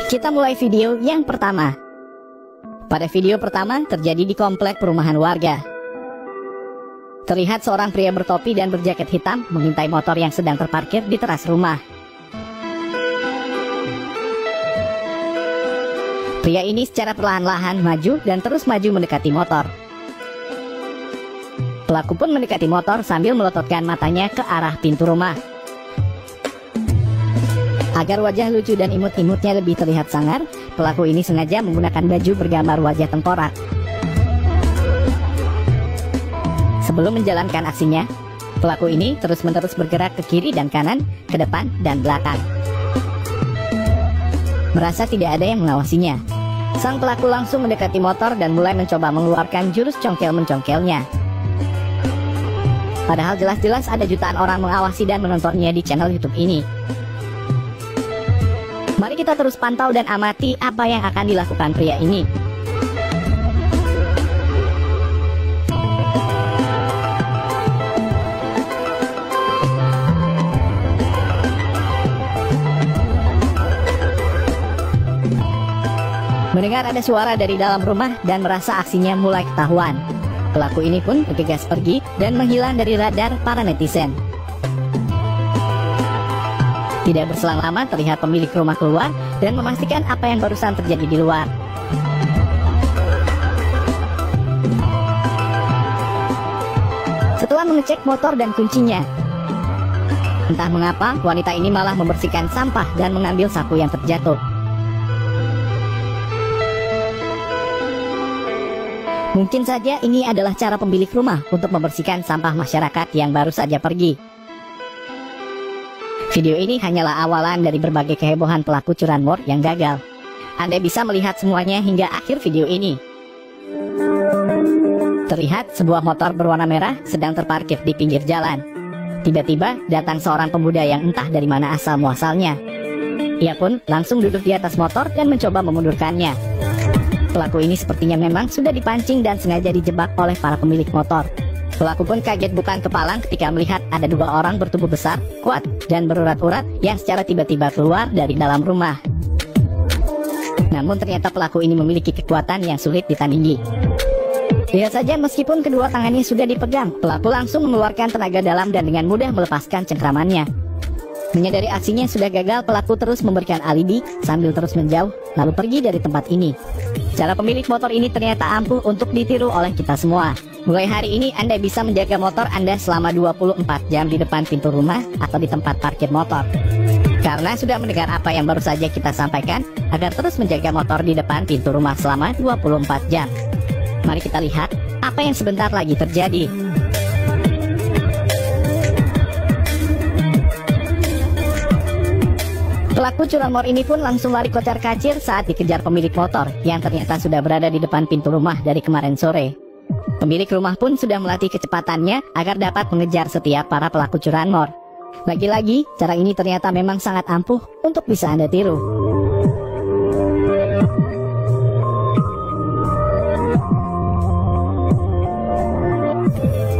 Kita mulai video yang pertama. Pada video pertama terjadi di komplek perumahan warga. Terlihat seorang pria bertopi dan berjaket hitam mengintai motor yang sedang terparkir di teras rumah. Pria ini secara perlahan-lahan maju dan terus maju mendekati motor. Pelaku pun mendekati motor sambil melototkan matanya ke arah pintu rumah. Agar wajah lucu dan imut-imutnya lebih terlihat sangar, pelaku ini sengaja menggunakan baju bergambar wajah tengkorak. Sebelum menjalankan aksinya, pelaku ini terus-menerus bergerak ke kiri dan kanan, ke depan dan belakang. Merasa tidak ada yang mengawasinya, sang pelaku langsung mendekati motor dan mulai mencoba mengeluarkan jurus congkel-mencongkelnya. Padahal jelas-jelas ada jutaan orang mengawasi dan menontonnya di channel YouTube ini. Mari kita terus pantau dan amati apa yang akan dilakukan pria ini. Mendengar ada suara dari dalam rumah dan merasa aksinya mulai ketahuan, pelaku ini pun bergegas pergi dan menghilang dari radar para netizen. Tidak berselang lama terlihat pemilik rumah keluar dan memastikan apa yang barusan terjadi di luar. Setelah mengecek motor dan kuncinya, entah mengapa wanita ini malah membersihkan sampah dan mengambil sapu yang terjatuh. Mungkin saja ini adalah cara pemilik rumah untuk membersihkan sampah masyarakat yang baru saja pergi. Video ini hanyalah awalan dari berbagai kehebohan pelaku curanmor yang gagal. Anda bisa melihat semuanya hingga akhir video ini. Terlihat sebuah motor berwarna merah sedang terparkir di pinggir jalan. Tiba-tiba datang seorang pemuda yang entah dari mana asal muasalnya. Ia pun langsung duduk di atas motor dan mencoba memundurkannya. Pelaku ini sepertinya memang sudah dipancing dan sengaja dijebak oleh para pemilik motor. Pelaku pun kaget bukan kepalang ketika melihat ada dua orang bertubuh besar, kuat, dan berurat-urat yang secara tiba-tiba keluar dari dalam rumah. Namun ternyata pelaku ini memiliki kekuatan yang sulit ditandingi. Lihat saja, meskipun kedua tangannya sudah dipegang, pelaku langsung mengeluarkan tenaga dalam dan dengan mudah melepaskan cengkramannya. Menyadari aksinya sudah gagal, pelaku terus memberikan alibi sambil terus menjauh, lalu pergi dari tempat ini. Cara pemilik motor ini ternyata ampuh untuk ditiru oleh kita semua. Mulai hari ini Anda bisa menjaga motor Anda selama 24 jam di depan pintu rumah atau di tempat parkir motor. Karena sudah mendengar apa yang baru saja kita sampaikan, agar terus menjaga motor di depan pintu rumah selama 24 jam. Mari kita lihat apa yang sebentar lagi terjadi. Pelaku curanmor ini pun langsung lari kocar-kacir saat dikejar pemilik motor yang ternyata sudah berada di depan pintu rumah dari kemarin sore. Pemilik rumah pun sudah melatih kecepatannya agar dapat mengejar setiap para pelaku curanmor. Lagi-lagi, cara ini ternyata memang sangat ampuh untuk bisa Anda tiru.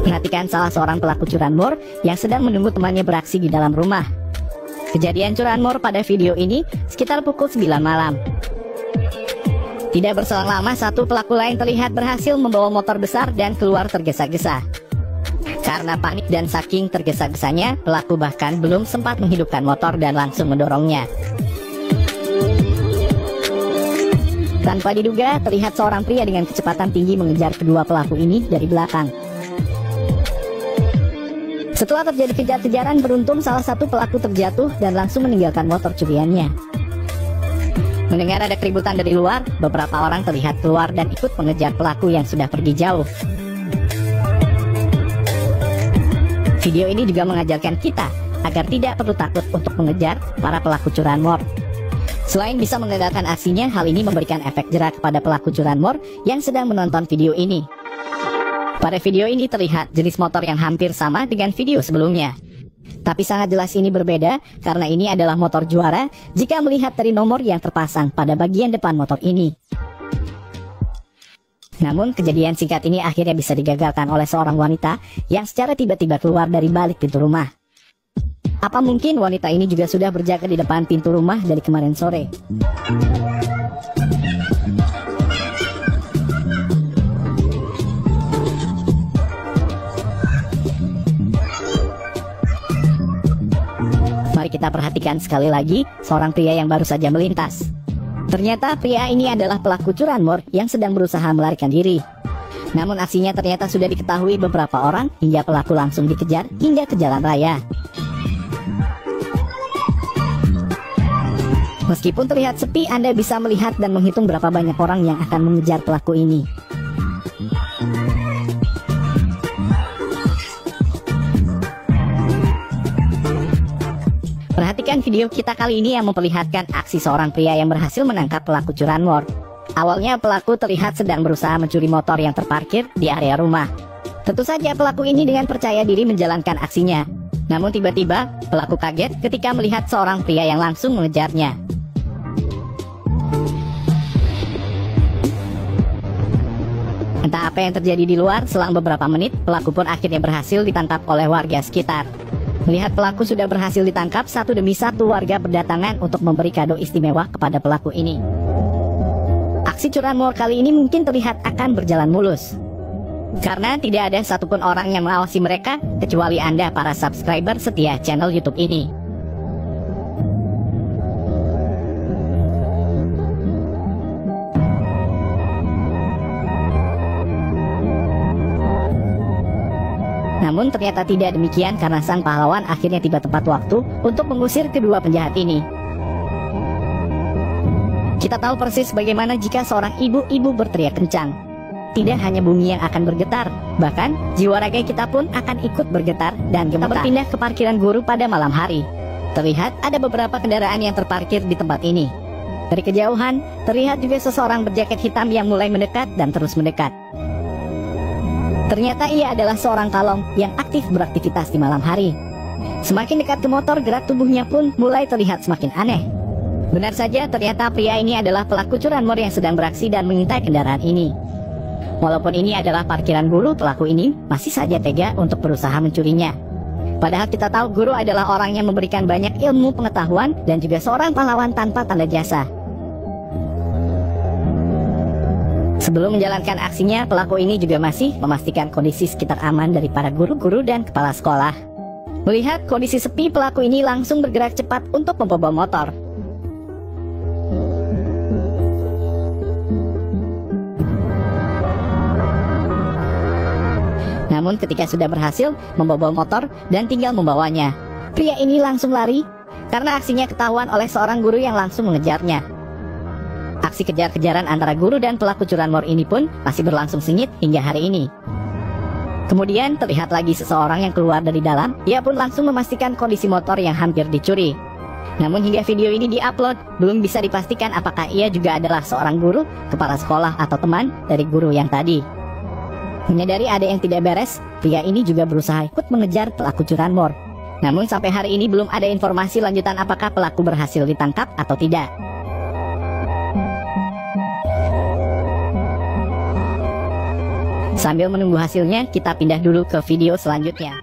Perhatikan salah seorang pelaku curanmor yang sedang menunggu temannya beraksi di dalam rumah. Kejadian curanmor pada video ini sekitar pukul 9 malam. Tidak berselang lama, satu pelaku lain terlihat berhasil membawa motor besar dan keluar tergesa-gesa. Karena panik dan saking tergesa-gesanya, pelaku bahkan belum sempat menghidupkan motor dan langsung mendorongnya. Tanpa diduga, terlihat seorang pria dengan kecepatan tinggi mengejar kedua pelaku ini dari belakang. Setelah terjadi kejar-kejaran, beruntung salah satu pelaku terjatuh dan langsung meninggalkan motor curiannya. Mendengar ada keributan dari luar, beberapa orang terlihat keluar dan ikut mengejar pelaku yang sudah pergi jauh. Video ini juga mengajarkan kita agar tidak perlu takut untuk mengejar para pelaku curanmor. Selain bisa menggagalkan aksinya, hal ini memberikan efek jera kepada pelaku curanmor yang sedang menonton video ini. Pada video ini terlihat jenis motor yang hampir sama dengan video sebelumnya. Tapi sangat jelas ini berbeda karena ini adalah motor juara jika melihat dari nomor yang terpasang pada bagian depan motor ini. Namun kejadian singkat ini akhirnya bisa digagalkan oleh seorang wanita yang secara tiba-tiba keluar dari balik pintu rumah. Apa mungkin wanita ini juga sudah berjaga di depan pintu rumah dari kemarin sore? Mari kita perhatikan sekali lagi seorang pria yang baru saja melintas. Ternyata pria ini adalah pelaku curanmor yang sedang berusaha melarikan diri. Namun aksinya ternyata sudah diketahui beberapa orang hingga pelaku langsung dikejar hingga ke jalan raya. Meskipun terlihat sepi, Anda bisa melihat dan menghitung berapa banyak orang yang akan mengejar pelaku ini. Perhatikan video kita kali ini yang memperlihatkan aksi seorang pria yang berhasil menangkap pelaku curanmor. Awalnya pelaku terlihat sedang berusaha mencuri motor yang terparkir di area rumah. Tentu saja pelaku ini dengan percaya diri menjalankan aksinya. Namun tiba-tiba pelaku kaget ketika melihat seorang pria yang langsung mengejarnya. Entah apa yang terjadi di luar, selang beberapa menit pelaku pun akhirnya berhasil ditangkap oleh warga sekitar. Melihat pelaku sudah berhasil ditangkap, satu demi satu warga berdatangan untuk memberi kado istimewa kepada pelaku ini. Aksi curanmor kali ini mungkin terlihat akan berjalan mulus, karena tidak ada satupun orang yang mengawasi mereka, kecuali Anda para subscriber setia channel YouTube ini. Namun ternyata tidak demikian karena sang pahlawan akhirnya tiba tepat waktu untuk mengusir kedua penjahat ini. Kita tahu persis bagaimana jika seorang ibu-ibu berteriak kencang. Tidak hanya bumi yang akan bergetar, bahkan jiwa raga kita pun akan ikut bergetar dan kita berpindah ke parkiran guru pada malam hari. Terlihat ada beberapa kendaraan yang terparkir di tempat ini. Dari kejauhan, terlihat juga seseorang berjaket hitam yang mulai mendekat dan terus mendekat. Ternyata ia adalah seorang kalong yang aktif beraktivitas di malam hari. Semakin dekat ke motor, gerak tubuhnya pun mulai terlihat semakin aneh. Benar saja, ternyata pria ini adalah pelaku curanmor yang sedang beraksi dan mengintai kendaraan ini. Walaupun ini adalah parkiran guru, pelaku ini masih saja tega untuk berusaha mencurinya. Padahal kita tahu guru adalah orang yang memberikan banyak ilmu pengetahuan dan juga seorang pahlawan tanpa tanda jasa. Sebelum menjalankan aksinya, pelaku ini juga masih memastikan kondisi sekitar aman dari para guru-guru dan kepala sekolah. Melihat kondisi sepi, pelaku ini langsung bergerak cepat untuk membobol motor. Namun ketika sudah berhasil membobol motor dan tinggal membawanya, pria ini langsung lari karena aksinya ketahuan oleh seorang guru yang langsung mengejarnya. Aksi kejar-kejaran antara guru dan pelaku curanmor ini pun masih berlangsung sengit hingga hari ini. Kemudian terlihat lagi seseorang yang keluar dari dalam. Ia pun langsung memastikan kondisi motor yang hampir dicuri. Namun hingga video ini diupload, belum bisa dipastikan apakah ia juga adalah seorang guru, kepala sekolah, atau teman dari guru yang tadi. Menyadari ada yang tidak beres, pria ini juga berusaha ikut mengejar pelaku curanmor. Namun sampai hari ini belum ada informasi lanjutan apakah pelaku berhasil ditangkap atau tidak. Sambil menunggu hasilnya, kita pindah dulu ke video selanjutnya.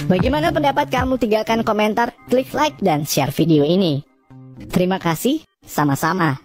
Bagaimana pendapat kamu? Tinggalkan komentar, klik like, dan share video ini. Terima kasih, sama-sama.